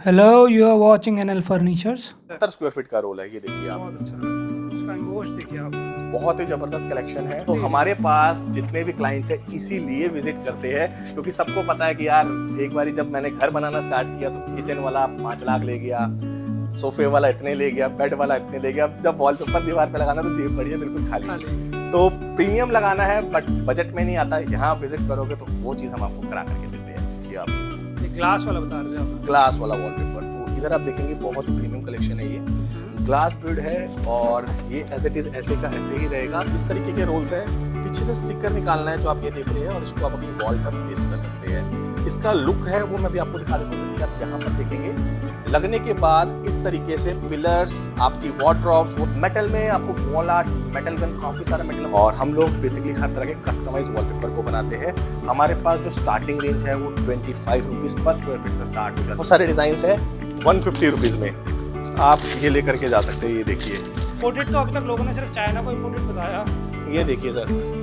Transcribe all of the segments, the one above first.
Hello, you are watching NL Furnitures. 70 square feet का role है, ये देखिए आप। बहुत अच्छा है। उसका इमोश देखिए आप। बहुत ही जबरदस्त कलेक्शन है। तो हमारे पास जितने भी क्लाइंट्स हैं इसीलिए विजिट करते हैं, क्योंकि सबको पता है कि यार एक बारी जब मैंने घर बनाना स्टार्ट किया तो किचन वाला 5 लाख ले गया, सोफे वाला इतने ले गया, बेड वाला इतने ले गया। अब जब वॉलपेपर दीवार पे लगाना तो जेब पड़ी है बिल्कुल खाली। तो प्रीमियम लगाना है बट बजट में नहीं आता। यहाँ विजिट करोगे तो वो चीज़ हम आपको करा करके देते हैं। देखिए आप, ग्लास वाला बता रहे थे आप। ग्लास वाला वॉलपेपर, तो इधर आप देखेंगे बहुत ही प्रीमियम कलेक्शन है। ये ग्लास बिल्ड है और ये एज इट इज ऐसे का ऐसे ही रहेगा। इस तरीके के रोल्स है। पीछे से स्टिकर निकालना है जो आप ये देख रहे हैं और इसको आप अपनी वॉल पर पेस्ट कर सकते हैं। इसका लुक है वो मैं भी आपको दिखा देता हूँ। जैसे कि आप यहाँ पर देखेंगे, लगने के बाद इस तरीके से पिलर्स, आपकी वॉर्डरोब्स, वो मेटल में आपको वॉल आर्ट, मेटल गन, काफी सारा मेटल। और हम लोग बेसिकली हर तरह के कस्टमाइज वॉलपेपर को बनाते हैं। हमारे पास जो स्टार्टिंग रेंज है वो 25 रुपीज पर स्क्वायर फीट से स्टार्ट हो जाता है। बहुत सारे डिजाइन है 150 रुपीज में आप ये लेकर के जा सकते हैं। ये देखिए, इंपोर्टेड तो अभी तक लोगों ने सिर्फ चाइना को इंपोर्टेड बताया। ये देखिए sir,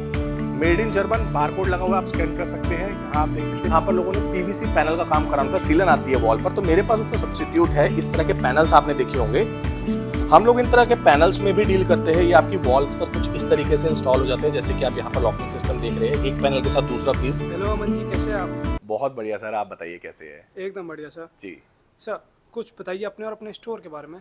made in German, barcode लगा हुआ, आप स्कैन कर सकते हैं। यहाँ आप देख सकते हैं, यहाँ पर लोगों ने पीवीसी पैनल का काम करा होता है। सीलन आती है वॉल पर, तो मेरे पास उसका सब्स्टिट्यूट है। इस तरह के पैनल्स आपने देखे होंगे। हम लोग इन तरह के पैनल्स में भी डील करते हैं। ये आपकी वॉल्स पर कुछ इस तरीके से इंस्टॉल हो जाते हैं, जैसे कि आप यहाँ पर लॉकिंग सिस्टम देख रहे हैं, एक पैनल के साथ दूसरा पीस। हेलो अमन जी, कैसे हैं आप? बहुत बढ़िया सर, आप बताइए कैसे है? एकदम बढ़िया सर। जी सर कुछ बताइए अपने और अपने स्टोर के बारे में।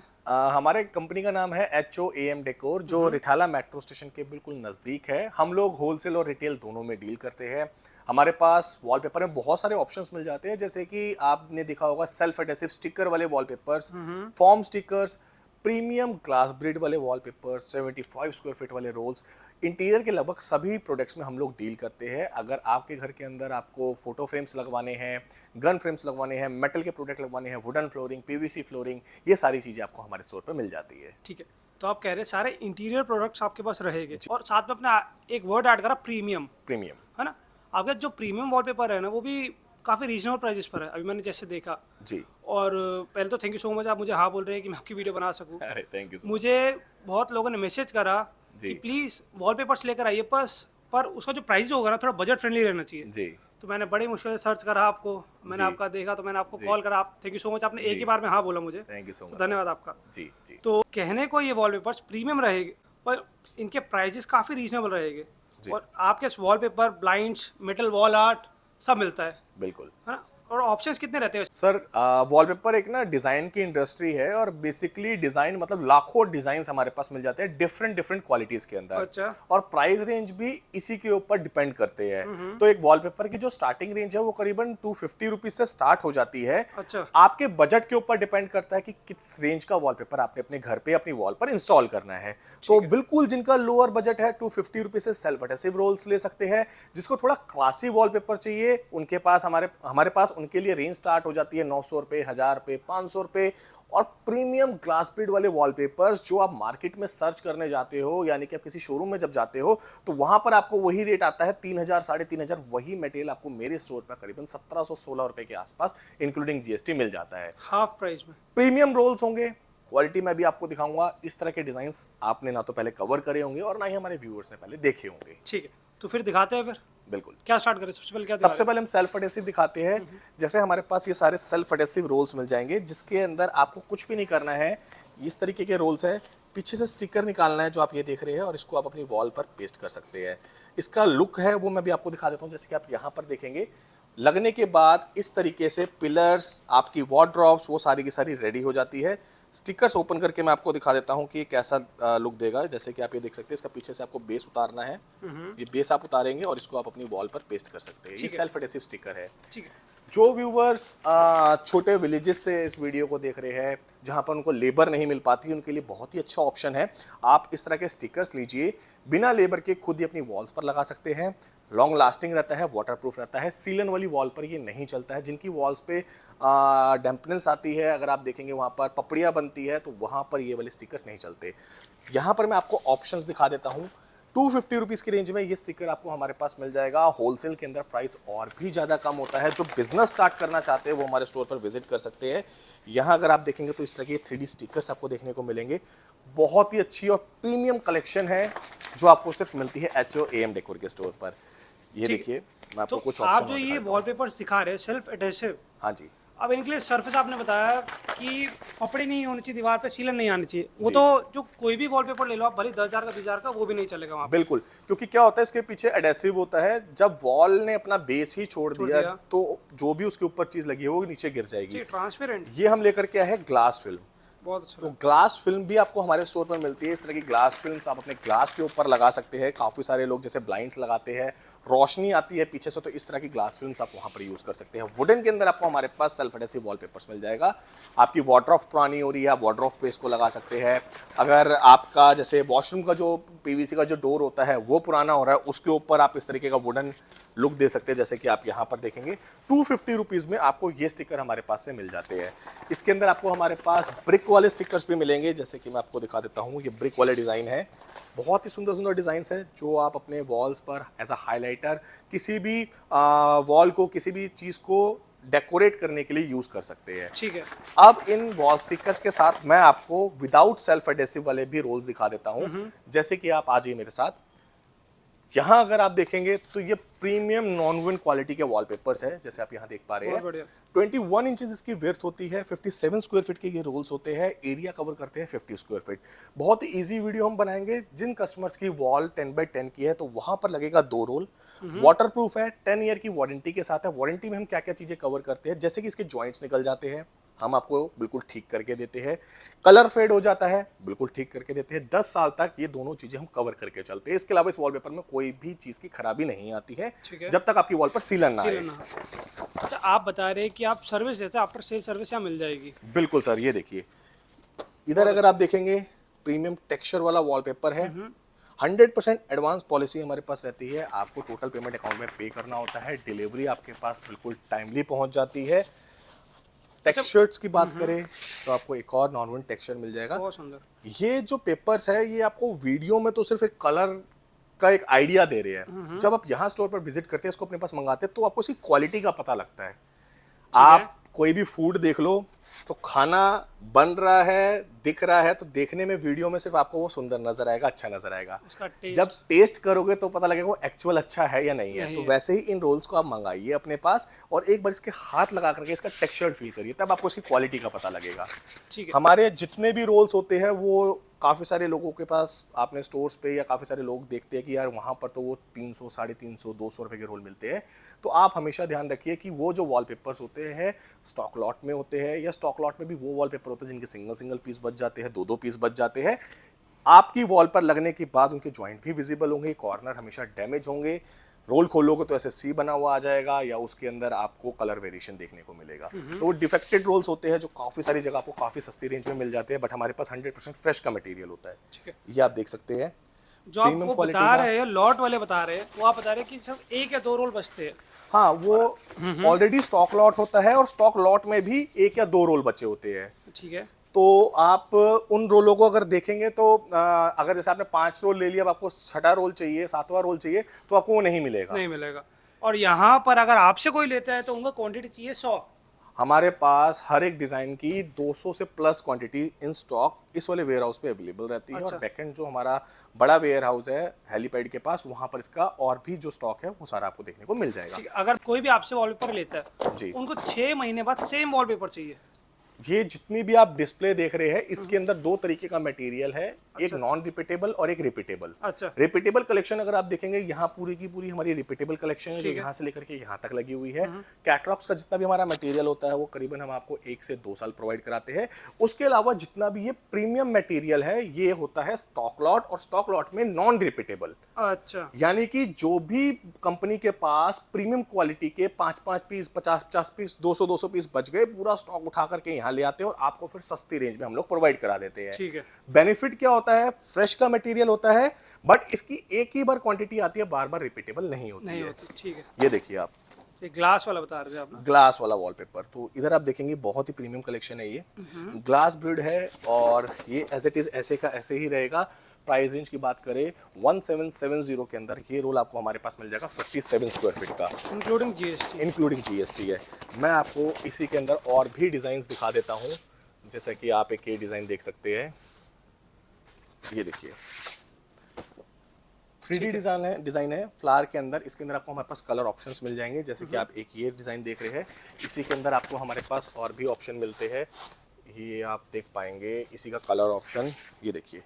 हमारे कंपनी का नाम है HOAM डेकोर, जो रिठाला मेट्रो स्टेशन के बिल्कुल नज़दीक है। हम लोग होलसेल और रिटेल दोनों में डील करते हैं। हमारे पास वॉलपेपर में बहुत सारे ऑप्शंस मिल जाते हैं, जैसे कि आपने देखा होगा सेल्फ एडेसिव स्टिकर वाले wallpapers, foam stickers, premium glass ब्रिड वाले वॉलपेपर, 75 स्क्वायर फीट वाले रोल्स। इंटीरियर के लगभग सभी प्रोडक्ट्स में हम लोग डील करते हैं। अगर आपके घर के अंदर आपको फोटो फ्रेम्स लगवाने हैं, गन फ्रेम्स लगवाने हैं, मेटल के प्रोडक्ट लगवाने हैं, वुडन फ्लोरिंग, पीवीसी फ्लोरिंग, ये सारी चीज़ें आपको हमारे स्टोर पर मिल जाती है। ठीक है, तो आप कह रहे हैं सारे इंटीरियर प्रोडक्ट्स आपके पास रहेंगे और साथ में अपना एक वर्ड ऐड करा, प्रीमियम, प्रीमियम, है ना? आपका जो प्रीमियम वॉलपेपर है ना, वो भी काफ़ी रीजनेबल प्राइजेस पर है, अभी मैंने जैसे देखा। जी। और पहले तो थैंक यू सो मच, आप मुझे हाँ बोल रहे हैं कि मैं आपकी वीडियो बना सकूं। अरे थैंक यू। मुझे बहुत लोगों ने मैसेज करा कि प्लीज़ वॉलपेपर्स लेकर आइए, पर उसका जो प्राइस होगा ना थोड़ा बजट फ्रेंडली रहना चाहिए। जी। तो मैंने बड़ी मुश्किल से सर्च करा आपको, मैंने आपका देखा तो मैंने आपको कॉल करा। आप थैंक यू सो मच, आपने एक ही बार में हाँ बोला मुझे। थैंक यू सो मच, धन्यवाद आपका। जी जी। तो कहने को ये वॉलपेपर्स प्रीमियम रहेंगे पर इनके प्राइजेस काफ़ी रीजनेबल रहेंगे और आपके wallpaper, blinds, metal wall art सब मिलता है, बिल्कुल, है ना? और ऑप्शंस कितने रहते हैं सर? वॉलपेपर एक ना डिज़ाइन की इंडस्ट्री है और बेसिकली डिज़ाइन मतलब लाखों डिज़ाइंस हमारे पास मिल जाते हैं डिफरेंट डिफरेंट क्वालिटीज़ के अंदर। अच्छा। और प्राइस रेंज भी इसी के ऊपर डिपेंड करते हैं। तो एक वॉलपेपर की जो स्टार्टिंग रेंज है वो करीबन 250 रुपीज से स्टार्ट हो जाती है। अच्छा। आपके बजट के ऊपर डिपेंड करता है कि किस रेंज का वॉलपेपर आपने अपने घर पे अपनी वॉल पर इंस्टॉल करना है। तो बिल्कुल जिनका लोअर बजट है 250 रुपीज से सेल्फ एडेसिव रोल्स ले सकते हैं। जिसको थोड़ा क्लासी वॉलपेपर चाहिए उनके पास हमारे पास उनके लिए रेंज स्टार्ट हो जाती है 900 रुपए, 1000 रुपए, 500 रुपए। और प्रीमियम ग्लास बिल्ड वाले वॉलपेपर्स जो आप मार्केट में सर्च करने जाते हो, यानी कि आप किसी शोरूम में जब जाते हो तो वहां पर आपको वही रेट आता है 3000, 3500। वही मटेरियल आपको मेरे स्टोर पर करीबन 1716 रुपए के आसपास इंक्लूडिंग जीएसटी मिल जाता है, हाफ प्राइस में। प्रीमियम रोल्स होंगे। क्वालिटी मैं भी आपको दिखाऊंगा। इस तरह के डिजाइन्स आपने ना तो पहले कवर करे होंगे और ना ही हमारे व्यूअर्स ने पहले देखे होंगे। ठीक है, तो फिर दिखाते हैं। फिर बिल्कुल, क्या स्टार्ट करें? सबसे पहले क्या सबसे पहले हम सेल्फ एडेसिव दिखाते हैं। जैसे हमारे पास ये सारे सेल्फ एडेसिव रोल्स मिल जाएंगे, जिसके अंदर आपको कुछ भी नहीं करना है। इस तरीके के रोल्स है, पीछे से स्टिकर निकालना है जो आप ये देख रहे हैं और इसको आप अपनी वॉल पर पेस्ट कर सकते हैं। इसका लुक है वो मैं भी आपको दिखा देता हूँ। जैसे कि आप यहाँ पर देखेंगे, लगने के बाद इस तरीके से पिलर्स, आपकी वॉर्डरोब्स, वो सारी की सारी रेडी हो जाती है। स्टिकर्स ओपन करके मैं आपको दिखा देता हूँ कि कैसा लुक देगा। जैसे कि आप ये देख सकते हैं, इसका पीछे से आपको बेस उतारना है। ये बेस आप उतारेंगे और इसको आप अपनी वॉल पर पेस्ट कर सकते हैं। ये सेल्फ एडेसिव स्टिकर है। ठीक है। जो व्यूवर्स छोटे विलेजेस से इस वीडियो को देख रहे हैं, जहां पर उनको लेबर नहीं मिल पाती, उनके लिए बहुत ही अच्छा ऑप्शन है। आप इस तरह के स्टिकर्स लीजिए, बिना लेबर के खुद ही अपनी वॉल्स पर लगा सकते हैं। लॉन्ग लास्टिंग रहता है, वाटरप्रूफ रहता है। सीलन वाली वॉल पर ये नहीं चलता है। जिनकी वॉल्स पे डैम्पनेस आती है, अगर आप देखेंगे वहाँ पर पपड़ियाँ बनती है, तो वहाँ पर ये वाले स्टिकर्स नहीं चलते। यहाँ पर मैं आपको ऑप्शंस दिखा देता हूँ। 250 रुपीज़ की रेंज में ये स्टिकर आपको हमारे पास मिल जाएगा। होलसेल के अंदर प्राइस और भी ज़्यादा कम होता है। जो बिजनेस स्टार्ट करना चाहते हैं वो हमारे स्टोर पर विजिट कर सकते हैं। यहाँ अगर आप देखेंगे तो इस तरह के 3D स्टिकर्स आपको देखने को मिलेंगे। बहुत ही अच्छी और प्रीमियम कलेक्शन है जो आपको सिर्फ मिलती है HOAM डेकोर के स्टोर पर। ये देखिए, मैं आपको तो कुछ आप ऑप्शन जो ये वॉलपेपर सिखा रहे हैं सेल्फ एडेसिव, हाँ जी, अब इनके लिए सरफेस आपने बताया कि पपड़ी नहीं होनी चाहिए दीवार पे, सीलन नहीं आनी चाहिए। वो तो जो कोई भी वॉलपेपर ले लो आप, भले 10,000 का 20,000 का, वो भी नहीं चलेगा वहाँ पे। बिल्कुल, क्योंकि क्या होता है इसके पीछे एडेसिव होता है, जब वॉल ने अपना बेस ही छोड़ दिया दिया। तो जो भी उसके ऊपर चीज लगी है वो नीचे गिर जाएगी। ट्रांसपेरेंट, ये हम लेकर के आए हैं ग्लास फिल्म। बहुत अच्छा तो लगा। ग्लास फिल्म भी आपको हमारे स्टोर पर मिलती है। इस तरह की ग्लास फिल्म्स आप अपने ग्लास के ऊपर लगा सकते हैं। काफ़ी सारे लोग जैसे ब्लाइंड्स लगाते हैं, रोशनी आती है पीछे से, तो इस तरह की ग्लास फिल्म्स आप वहाँ पर यूज़ कर सकते हैं। वुडन के अंदर आपको हमारे पास सेल्फ एडेसिव वॉलपेपर्स मिल जाएगा। आपकी वार्डरोब पुरानी हो रही है, आप वार्डरोब पे इसको लगा सकते हैं। अगर आपका जैसे वॉशरूम का जो पीवीसी का जो डोर होता है वो पुराना हो रहा है, उसके ऊपर आप इस तरीके का वुडन लुक दे सकते हैं, जैसे कि आप यहाँ पर देखेंगे। 250 रुपीज़ में आपको ये स्टिकर हमारे पास से मिल जाते हैं। इसके अंदर आपको हमारे पास ब्रिक वाले स्टिकर्स भी मिलेंगे, जैसे कि मैं आपको दिखा देता हूँ। ये ब्रिक वाले डिज़ाइन है, बहुत ही सुंदर सुंदर डिज़ाइंस हैं जो आप अपने वॉल्स पर एज अ हाईलाइटर किसी भी वॉल को, किसी भी चीज़ को डेकोरेट करने के लिए यूज़ कर सकते हैं। ठीक है। अब इन वॉल स्टिकर्स के साथ मैं आपको विदाउट सेल्फ एडेसिव वाले भी रोल्स दिखा देता हूँ। जैसे कि आप आ जाइए मेरे साथ। यहाँ अगर आप देखेंगे तो ये प्रीमियम नॉन वुडन क्वालिटी के वॉलपेपर्स है, जैसे आप यहाँ देख पा रहे बहुत हैं। बढ़िया। 21 इंचेस इसकी विड्थ होती है, 57 स्क्वायर फीट के ये रोल्स होते हैं, एरिया कवर करते हैं 50 स्क्वायर फीट। बहुत ही इजी वीडियो हम बनाएंगे। जिन कस्टमर्स की वॉल 10x10 की है तो वहां पर लगेगा 2 रोल। वाटर प्रूफ है, 10 ईयर की वारंटी के साथ है। वारंटी में हम क्या क्या चीज़ें कवर करते हैं, जैसे कि इसके जॉइंट्स निकल जाते हैं, हम आपको बिल्कुल ठीक करके देते हैं। कलर फेड हो जाता है, बिल्कुल ठीक करके देते हैं। 10 साल तक ये दोनों चीजें हम कवर करके चलते हैं। इसके अलावा इस वॉलपेपर में कोई भी चीज की खराबी नहीं आती है, ठीक है। जब तक आपकी वॉल पर सीलन ना आए। अच्छा, आप बता रहे हैं कि आप सर्विस देते हैं, आफ्टर सेल सर्विस यहाँ मिल जाएगी। बिल्कुल सर, ये देखिए इधर अगर आप देखेंगे प्रीमियम टेक्सचर वाला वॉलपेपर है। 100% एडवांस पॉलिसी हमारे पास रहती है। आपको टोटल पेमेंट अकाउंट में पे करना होता है, डिलीवरी आपके पास बिल्कुल टाइमली पहुंच जाती है। टेक्सचर्स की बात करें तो आपको एक और नॉन वुडन टेक्सचर मिल जाएगा। बहुत सुंदर। ये जो पेपर्स है ये आपको वीडियो में तो सिर्फ एक कलर का एक आइडिया दे रहे हैं। जब आप यहाँ स्टोर पर विजिट करते हैं, इसको अपने पास मंगाते हैं, तो आपको इसकी क्वालिटी का पता लगता है। आप कोई भी फूड देख लो तो खाना बन रहा है, दिख रहा है, तो देखने में वीडियो में सिर्फ आपको वो सुंदर नजर आएगा, अच्छा नजर आएगा। जब टेस्ट करोगे तो पता लगेगा वो एक्चुअल अच्छा है या नहीं है। तो वैसे ही इन रोल्स को आप मंगाइए अपने पास और एक बार इसके हाथ लगा करके इसका टेक्सचर फील करिए, तब आपको इसकी क्वालिटी का पता लगेगा। हमारे जितने भी रोल्स होते हैं वो काफ़ी सारे लोगों के पास आपने स्टोर्स पे या काफ़ी सारे लोग देखते हैं कि यार वहाँ पर तो वो 300, 350, 200 रुपये के रोल मिलते हैं। तो आप हमेशा ध्यान रखिए कि वो जो वॉलपेपर्स होते हैं स्टॉक लॉट में होते हैं, या स्टॉक लॉट में भी वो वॉलपेपर होते हैं जिनके सिंगल सिंगल पीस बच जाते हैं, 2-2 पीस बच जाते हैं। आपकी वॉल पर लगने के बाद उनके जॉइंट भी विजिबल होंगे, कॉर्नर हमेशा डैमेज होंगे। रोल खोलोगे तो ऐसे सी बना हुआ आ जाएगा, या उसके अंदर आपको कलर वेरिएशन देखने को मिलेगा। तो वो डिफेक्टेड रोल्स होते हैं जो काफ़ी सारी जगह आपको काफ़ी सस्ती रेंज में मिल जाते हैं, बट हमारे पास 100% फ्रेश का मटेरियल होता है। ठीक है। ये आप देख सकते हैं। जो आप वो बता रहे हैं, लॉट वाले बता रहे हैं, वो आप बता रहे हैं कि सिर्फ 1 या 2 रोल बचते हैं। हाँ, वो ऑलरेडी स्टॉक लॉट होता है और स्टॉक लॉट में भी 1 या 2 रोल बचे होते हैं। ठीक है। तो आप उन रोलों को अगर देखेंगे तो अगर जैसे आपने 5 रोल ले लिया, अब आपको 6वां रोल चाहिए, 7वां रोल चाहिए, तो आपको वो नहीं मिलेगा। नहीं मिलेगा। और यहाँ पर अगर आपसे कोई लेता है तो उनको क्वांटिटी चाहिए 100। हमारे पास हर एक डिज़ाइन की 200 से प्लस क्वांटिटी इन स्टॉक इस वाले वेयर हाउस पे अवेलेबल रहती है। और बैकएंड जो हमारा बड़ा वेयर हाउस है हेलीपैड के पास, वहाँ पर इसका और भी जो स्टॉक है वो सारा आपको देखने को मिल जाएगा। अगर कोई भी आपसे वॉलपेपर लेता है जी, उनको 6 महीने बाद सेम वॉलपेपर चाहिए। ये जितनी भी आप डिस्प्ले देख रहे हैं इसके अंदर 2 तरीके का मटेरियल है। एक नॉन रिपीटेबल और एक रिपीटेबल। अच्छा। रिपीटेबल कलेक्शन अगर आप देखेंगे, यहाँ पूरी की पूरी हमारी रिपीटेबल कलेक्शन है जो यहाँ से लेकर के यहाँ तक लगी हुई है। कैटलॉग्स का जितना भी हमारा मटेरियल होता है वो करीबन हम आपको 1 से 2 साल प्रोवाइड कराते हैं। उसके अलावा जितना भी ये प्रीमियम मटेरियल है ये होता है स्टॉक लॉट, और स्टॉक लॉट में नॉन रिपीटेबल। अच्छा। यानी कि जो भी कंपनी के पास प्रीमियम क्वालिटी के 5-5 पीस, 50-50 पीस, 200-200 पीस बच गए, पूरा स्टॉक उठा करके यहाँ ले आते हैं और आपको फिर सस्ती रेंज में हम लोग प्रोवाइड करा देते हैं। ठीक है। बेनिफिट क्या होता है, फ्रेश का मटेरियल होता है, बट इसकी एक ही बार क्वांटिटी आती है, बार बार रिपीटेबल नहीं होती है। ठीक है। ये देखिए आप, ये ग्लास वाला बता रहे थे आप ना? ग्लास वाला वॉलपेपर। तो इधर आप देखेंगे बहुत ही प्रीमियम कलेक्शन है। ये ग्लास ब्रिड है और ये एज इट इज ऐसे का ऐसे ही रहेगा। प्राइस रेंज की बात करें 1770 के अंदर ये रोल आपको हमारे पास मिल जाएगा 57 स्क्वायर फीट का, इंक्लूडिंग जीएसटी। इंक्लूडिंग जीएसटी है। मैं आपको इसी के अंदर और भी डिजाइन दिखा देता हूँ, जैसे कि आप एक ये डिजाइन देख सकते हैं। ये देखिए 3D डिज़ाइन है फ्लावर के अंदर। इसके अंदर आपको हमारे पास कलर ऑप्शंस मिल जाएंगे, जैसे कि आप एक ये डिज़ाइन देख रहे हैं, इसी के अंदर आपको हमारे पास और भी ऑप्शन मिलते हैं, ये आप देख पाएंगे इसी का कलर ऑप्शन, ये देखिए।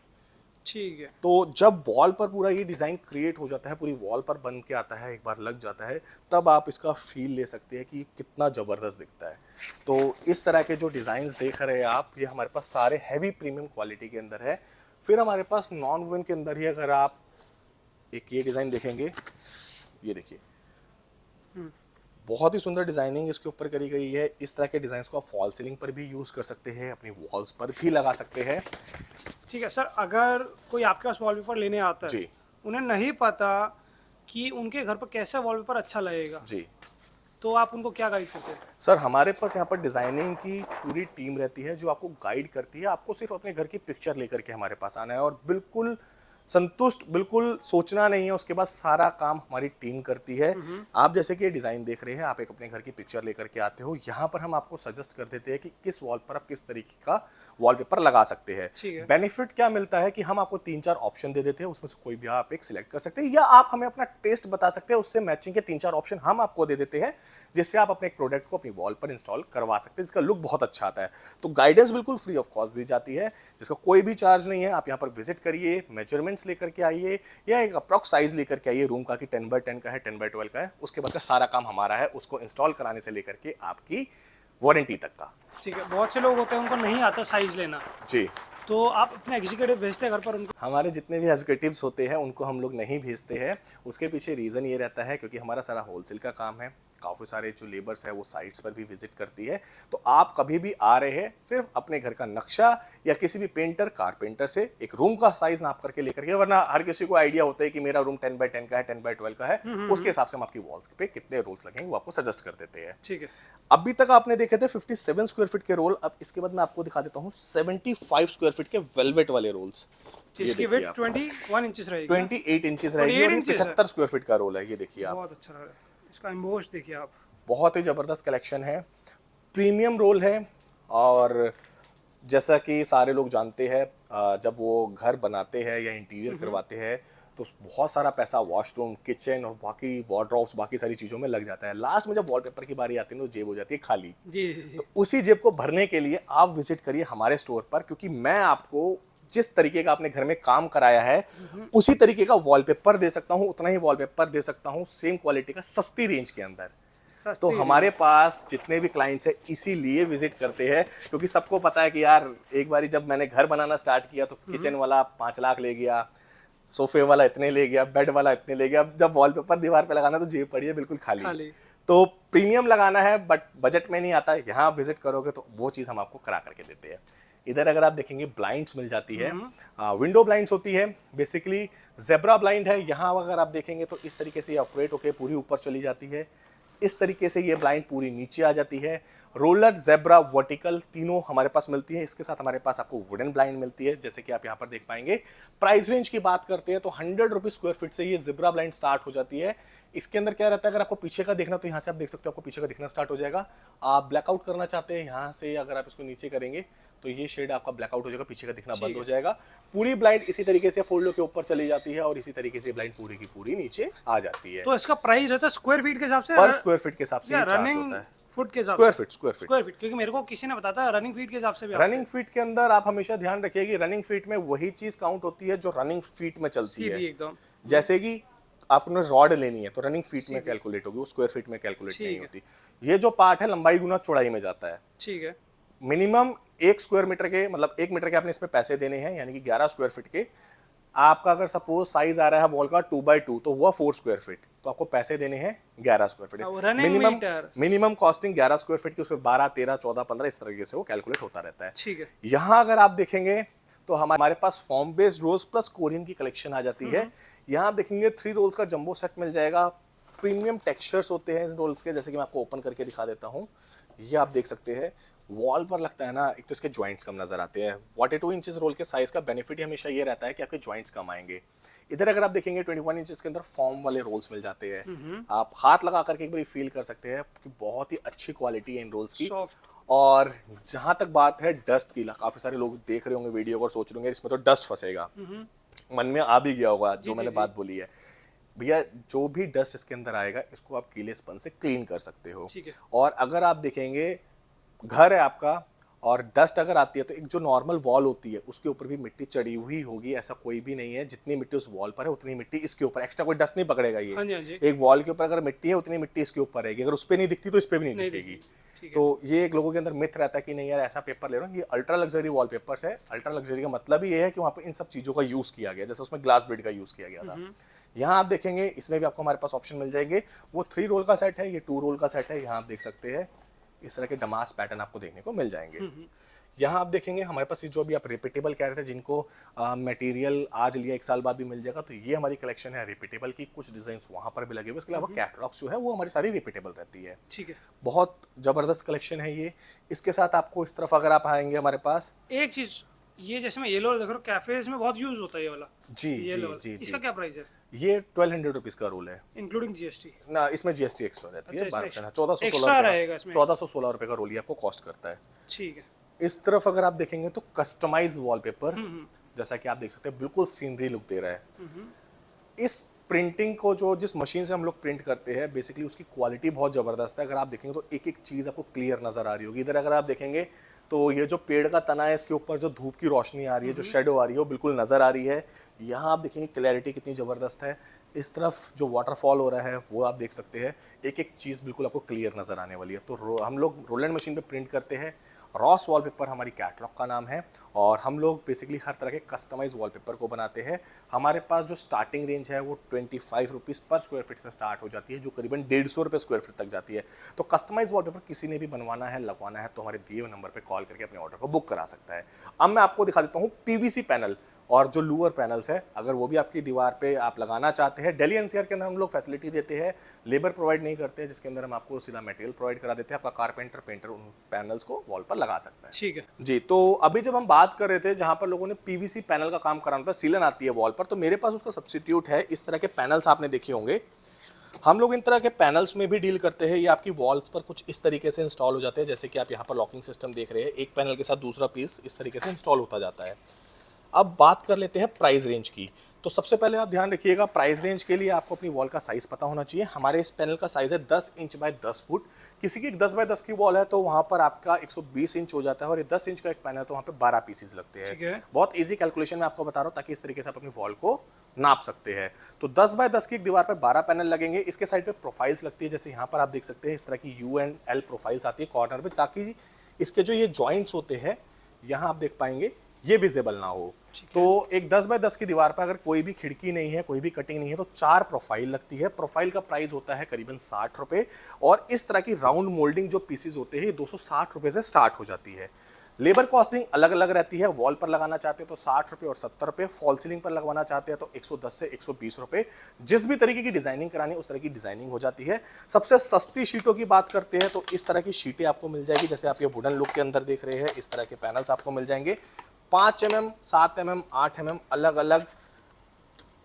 ठीक है। तो जब वॉल पर पूरा ये डिज़ाइन क्रिएट हो जाता है, पूरी वॉल पर बन के आता है, एक बार लग जाता है, तब आप इसका फील ले सकते हैं कि ये कितना ज़बरदस्त दिखता है। तो इस तरह के जो डिज़ाइंस देख रहे हैं आप, ये हमारे पास सारे हैवी प्रीमियम क्वालिटी के अंदर है। फिर हमारे पास नॉन वुडन के अंदर ही अगर आप एक ये डिज़ाइन देखेंगे, ये देखिए, बहुत ही सुंदर डिज़ाइनिंग इसके ऊपर करी गई है। इस तरह के डिज़ाइंस को आप फॉल सीलिंग पर भी यूज़ कर सकते हैं, अपनी वॉल्स पर भी लगा सकते हैं। ठीक है सर, अगर कोई आपके पास वॉलपेपर लेने आता है, जी उन्हें नहीं पता कि उनके घर पर कैसा वॉलपेपर अच्छा लगेगा, जी तो आप उनको क्या गाइड करते हैं? सर, हमारे पास यहाँ पर डिज़ाइनिंग की पूरी टीम रहती है जो आपको गाइड करती है। आपको सिर्फ अपने घर की पिक्चर लेकर के हमारे पास आना है और बिल्कुल संतुष्ट, बिल्कुल सोचना नहीं है, उसके बाद सारा काम हमारी टीम करती है। आप जैसे कि ये डिज़ाइन देख रहे हैं, आप एक अपने घर की पिक्चर लेकर के आते हो, यहाँ पर हम आपको सजेस्ट कर देते हैं कि किस वॉल पर आप किस तरीके का वॉलपेपर लगा सकते हैं। ठीक है। बेनिफिट क्या मिलता है कि हम आपको 3-4 ऑप्शन दे देते हैं, उसमें से कोई भी आप एक सिलेक्ट कर सकते हैं, या आप हमें अपना टेस्ट बता सकते हैं, उससे मैचिंग के 3-4 ऑप्शन हम आपको दे देते हैं, जिससे आप अपने एक प्रोडक्ट को अपनी वॉल पर इंस्टॉल करवा सकते हैं, जिसका लुक बहुत अच्छा आता है। तो गाइडेंस बिल्कुल फ्री ऑफ कॉस्ट दी जाती है, जिसका कोई भी चार्ज नहीं है। आप यहाँ पर विजिट करिए, मेजरमेंट्स लेकर के आइए, या एक अप्रॉक्स साइज लेकर के आइए रूम का कि 10x10 का है, 10x12 का है, उसके बाद का सारा काम हमारा है, उसको इंस्टॉल कराने से लेकर के आपकी वारंटी तक का। ठीक है। बहुत से लोग होते हैं उनको नहीं आता साइज लेना, जी, तो आप अपने एग्जीक्यूटिव भेजते हैं घर पर उनको? हमारे जितने भी एग्जीक्यूटिव्स होते हैं उनको हम लोग नहीं भेजते हैं। उसके पीछे रीज़न ये रहता है क्योंकि हमारा सारा होलसेल का काम है, काफ़ी सारे जो लेबर्स है वो साइट्स पर भी विजिट करती है। तो आप कभी भी आ रहे हैं, सिर्फ अपने घर का नक्शा या किसी भी पेंटर कारपेंटर से एक रूम का साइज नाप करके लेकर के, वरना हर किसी को आइडिया होता है कि मेरा रूम 10x10 का है, 10x12 का है, उसके हिसाब से हम आपकी वॉल्स पे कितने रोल्स लगेंगे वो आपको सजेस्ट कर देते हैं। ठीक है। अभी तक आपने देखे थे 57 स्क्वायर फीट के रोल, अब इसके बाद मैं आपको दिखा देता हूँ 75 स्क्वायर फीट के वेलवेट वाले रोल्स। इसकी वेट 21 इंचेस रहेगी। 28 इंचेस रहेगी और 75 स्क्वायर फीट का रोल है, ये देखिए आप। बहुत अच्छा लग रहा है, इसका एम्बोस देखिए आप। बहुत ही ज़बरदस्त कलेक्शन है, प्रीमियम रोल है। और जैसा कि सारे लोग जानते हैं, जब वो घर बनाते हैं या इंटीरियर करवाते हैं तो बहुत सारा पैसा वॉशरूम, किचन और बाकी वार्डरोब्स, बाकी सारी चीज़ों में लग जाता है। लास्ट में जब वॉलपेपर की बारी आती है तो जेब हो जाती है खाली। जी जी जी। तो उसी जेब को भरने के लिए आप विजिट करिए हमारे स्टोर पर, क्योंकि मैं आपको जिस तरीके का आपने घर में काम कराया है उसी तरीके का वॉलपेपर दे सकता हूँ, उतना ही वॉलपेपर दे सकता हूँ सेम क्वालिटी का, सस्ती रेंज के अंदर। तो हमारे पास जितने भी क्लाइंट्स हैं इसीलिए विजिट करते हैं, क्योंकि सबको पता है कि यार एक बारी जब मैंने घर बनाना स्टार्ट किया तो किचन वाला 5 लाख ले गया, सोफे वाला इतने ले गया, बेड वाला इतने ले गया, अब जब वॉलपेपर दीवार पे लगाना तो जेब पड़ी है बिल्कुल खाली। तो प्रीमियम लगाना है बट बजट में नहीं आता है, यहाँ विजिट करोगे तो वो चीज़ हम आपको करा करके देते हैं। इधर अगर आप देखेंगे ब्लाइंड्स मिल जाती है, विंडो ब्लाइंड्स होती है, बेसिकली जेब्रा ब्लाइंड है। यहाँ अगर आप देखेंगे तो इस तरीके से ये ऑपरेट होकर पूरी ऊपर चली जाती है, इस तरीके से ये ब्लाइंड पूरी नीचे आ जाती है। रोलर, जेब्रा, वर्टिकल तीनों हमारे पास मिलती है। इसके साथ हमारे पास आपको वुडन ब्लाइंड मिलती है, जैसे कि आप यहाँ पर देख पाएंगे। प्राइस रेंज की बात करते हैं तो 100 रुपीज़ स्क्वायर फीट से ये जेब्रा ब्लाइंड स्टार्ट हो जाती है। इसके अंदर क्या रहता है, अगर आपको पीछे का देखना तो यहाँ से आप देख सकते हो, आपको पीछे का दिखना स्टार्ट हो जाएगा। आप ब्लैकआउट करना चाहते हैं, यहाँ से अगर आप इसको नीचे करेंगे तो ये शेड आपका ब्लैकआउट हो जाएगा, पीछे का दिखना बंद हो जाएगा। पूरी ब्लाइंड इसी तरीके से फोल्डो के ऊपर चली जाती है और इसी तरीके से ब्लाइंड पूरी की पूरी नीचे आ जाती है। तो इसका प्राइस रहता है स्क्वायर फीट के हिसाब से, पर स्क्वायर फीट के हिसाब से ये चार्ज रनिंग होता है। फुट के हिसाब स्क्वायर से? Feet, square feet, square feet, क्योंकि मेरे को किसी ने बताया था रनिंग फीट के हिसाब से भी रनिंग फीट के अंदर आप हमेशा ध्यान रखिए कि रनिंग फीट में वही चीज काउंट होती है जो रनिंग फीट में चलती है एकदम। जैसे कि आपने रॉड लेनी है तो रनिंग फीट में कैलकुलेट होगी, वो स्क्वायर फीट में कैलकुलेट नहीं होती। ये जो पार्ट है लंबाई गुना चौड़ाई में जाता है। ठीक है। मिनिमम 1 स्क्वायर मीटर के, मतलब 1 मीटर के आपने इसमें पैसे देने हैं, यानी कि 11 स्क्वायर फीट के। आपका अगर सपोज साइज आ रहा है वॉल का 2x2 तो हुआ 4 स्क्वायर फीट, तो आपको पैसे देने हैं 11 square feet. Minimum costing 11 square feet की, उसके 12, 13, 14, 15 इस तरीके से वो कैलकुलेट होता रहता है। ठीक है। यहाँ अगर आप देखेंगे तो हमारे पास form based rolls plus Korean की कलेक्शन आ जाती है। यहाँ आप देखेंगे 3 रोल्स का जंबो सेट मिल जाएगा। प्रीमियम टेक्सचर्स होते हैं इस रोल्स के, जैसे कि मैं आपको ओपन करके दिखा देता हूँ। ये आप देख सकते हैं वॉल पर लगता है ना, एक तो इसके जॉइंट्स कम नजर आते हैं। 42 इंचेस रोल के साइज का बेनिफिट ही हमेशा ये रहता है कि आपके जॉइंट्स कम आएंगे। इधर अगर आप देखेंगे 21 इंचेस के अंदर फॉर्म वाले रोल्स मिल जाते हैं। आप हाथ लगा करके एक बार फील कर सकते हैं कि बहुत ही अच्छी क्वालिटी है इन रोल्स की। और जहां तक बात है डस्ट की, काफी सारे लोग देख रहे होंगे वीडियो और सोच रहे होंगे इसमें तो डस्ट फंसेगा। मन में आ भी गया होगा जो मैंने जी। बात बोली है। भैया जो भी डस्ट इसके अंदर आएगा इसको आप कीले स्पंज से क्लीन कर सकते हो। ठीक है। और अगर आप देखेंगे घर है आपका और डस्ट अगर आती है तो एक जो नॉर्मल वॉल होती है उसके ऊपर भी मिट्टी चढ़ी हुई होगी, ऐसा कोई भी नहीं है। जितनी मिट्टी उस वॉल पर है उतनी मिट्टी इसके ऊपर, एक्स्ट्रा कोई डस्ट नहीं पकड़ेगा ये। हाँ जी, हाँ जी। एक वॉल के ऊपर अगर मिट्टी है उतनी मिट्टी इसके ऊपर रहेगी, अगर उस पर नहीं दिखती तो इस पर भी नहीं नहीं दिखेगी। दिखेगी। ठीक है। तो ये एक लोगों के अंदर मिथ रहता है कि नहीं यार ऐसा पेपर ले रहा हूँ, ये अल्ट्रा लग्जरी वॉलपेपर्स है। अल्ट्रा लग्जरी का मतलब ही ये है कि वहाँ पर इन सब चीज़ों का यूज़ किया गया, जैसे उसमें ग्लास बेड का यूज़ किया गया था। यहाँ आप देखेंगे इसमें भी आपको हमारे पास ऑप्शन मिल जाएंगे। वो 3 रोल का सेट है, ये 2 रोल का सेट है। यहाँ आप देख सकते हैं इस तरह के डमास पैटर्न आपको देखने को मिल जाएंगे। यहाँ आप देखेंगे हमारे पास ये जो भी आप रिपीटेबल कह रहे थे जिनको मटेरियल आज लिया 1 साल बाद भी मिल जाएगा, तो ये हमारी कलेक्शन है रिपीटेबल की। कुछ डिजाइन वहाँ पर भी लगे हुए, इसके अलावा कैटलॉग्स जो है वो हमारी सारी रिपीटेबल रहती है। ठीक है। बहुत ज़बरदस्त कलेक्शन है ये। इसके साथ आपको इस तरफ अगर आप आएंगे हमारे पास, एक चीज, ये जैसे मैं येलो देख रहा हूँ कैफेज में बहुत यूज होता है ये वाला। जी ये जी वाला। जी इसका जी, क्या प्राइस है? ये 1200 रुपीज़ का रोल है इंक्लूडिंग जीएसटी? ना। इसमें जीएसटी एक्स्ट्रा रहती है, अच्छा, 12%। 1416 एक्स्ट्रा रुपये रहेगा इसमें। 1416 रुपये का रोल ये आपको कॉस्ट करता है। ठीक है। इस तरफ अगर आप देखेंगे तो कस्टमाइज वॉलपेपर, जैसा कि आप देख सकते हैं बिल्कुल सीनरी लुक दे रहा है। इस प्रिंटिंग को जो जिस मशीन से हम लोग प्रिंट करते हैं बेसिकली उसकी क्वालिटी बहुत ज़बरदस्त है। अगर आप देखेंगे तो एक एक चीज़ आपको क्लियर नज़र आ रही होगी। इधर अगर आप देखेंगे तो ये जो पेड़ का तना है इसके ऊपर जो धूप की रोशनी आ रही है, जो शेडो आ रही है वो बिल्कुल नज़र आ रही है। यहाँ आप देखेंगे क्लैरिटी कितनी ज़बरदस्त है। इस तरफ जो वाटरफॉल हो रहा है वो आप देख सकते हैं, एक एक चीज़ बिल्कुल आपको क्लियर नज़र आने वाली है। तो हम लोग रोलैंड मशीन पे प्रिंट करते हैं। रॉस वॉलपेपर हमारी कैटलॉग का नाम है और हम लोग बेसिकली हर तरह के कस्टमाइज वॉलपेपर को बनाते हैं। हमारे पास जो स्टार्टिंग रेंज है वो 25 रुपीज़ पर स्क्वायर फीट से स्टार्ट हो जाती है, जो करीबन 150 रुपये स्क्वायर फीट तक जाती है। तो कस्टमाइज वॉलपेपर किसी ने भी बनवाना है, लगवाना है तो हमारे दिए हुए नंबर पर कॉल करके अपने ऑर्डर को बुक करा सकता है। अब मैं आपको दिखा देता हूँ पीवीसी पैनल और जो लूअर पैनल्स है, अगर वो भी आपकी दीवार पे आप लगाना चाहते हैं। दिल्ली एनसीआर के अंदर हम लोग फैसिलिटी देते हैं, लेबर प्रोवाइड नहीं करते हैं, जिसके अंदर हम आपको सीधा मटेरियल प्रोवाइड करा देते हैं। आपका कारपेंटर पेंटर उन पैनल्स को वॉल पर लगा सकता है। ठीक है। जी, तो अभी जब हम बात कर रहे थे जहाँ पर लोगों ने पीवीसी पैनल का काम कराना था, सीलन आती है वॉल पर, तो मेरे पास उसका सब्स्टिट्यूट है। इस तरह के पैनल्स आपने देखे होंगे, हम लोग इन तरह के पैनल्स में भी डील करते हैं। ये आपकी वॉल्स पर कुछ इस तरीके से इंस्टॉल हो जाते हैं, जैसे कि आप यहाँ पर लॉकिंग सिस्टम देख रहे हैं, एक पैनल के साथ दूसरा पीस इस तरीके से इंस्टॉल होता जाता है। अब बात कर लेते हैं प्राइस रेंज की। तो सबसे पहले आप ध्यान रखिएगा, प्राइस रेंज के लिए आपको अपनी वॉल का साइज़ पता होना चाहिए। हमारे इस पैनल का साइज़ है 10 इंच बाय 10 फुट। किसी की 10 बाय 10 की वॉल है तो वहाँ पर आपका 120 इंच हो जाता है, और ये 10 इंच का एक पैनल है तो वहाँ पे 12 पीसीज लगते ठीक हैं। है। बहुत ईजी कैलकुलेशन मैं आपको बता रहा हूँ ताकि इस तरीके से आप अपनी वॉल को नाप सकते हैं। तो 10 बाय 10 की एक दीवार पर 12 पैनल लगेंगे। इसके साइड पे प्रोफाइल्स लगती है, जैसे यहाँ पर आप देख सकते हैं इस तरह की यू एंड एल प्रोफाइल्स आती है कॉर्नर पे, ताकि इसके जो ये जॉइंट्स होते हैं यहाँ आप देख पाएंगे ये विजिबल ना हो। तो एक 10 बाय 10 की दीवार पर अगर कोई भी खिड़की नहीं है, कोई भी कटिंग नहीं है, तो 4 प्रोफाइल लगती है। प्रोफाइल का प्राइस होता है करीबन 60 रुपये, और इस तरह की राउंड मोल्डिंग जो पीसेस होते हैं 260 रुपये से स्टार्ट हो जाती है। लेबर कॉस्टिंग अलग अलग रहती है। वॉल पर लगाना चाहते हैं तो 60 रुपये और 70 रुपये, फॉल सीलिंग पर लगवाना चाहते हैं तो 110 से 120 रुपये। जिस भी तरीके की डिजाइनिंग करानी है उस तरह की डिजाइनिंग हो जाती है। सबसे सस्ती शीटों की बात करते हैं तो इस तरह की शीटें आपको मिल जाएगी, जैसे आप ये वुडन लुक के अंदर देख रहे हैं, इस तरह के पैनल्स आपको मिल जाएंगे। 5 mm, 7 mm, 8 mm अलग अलग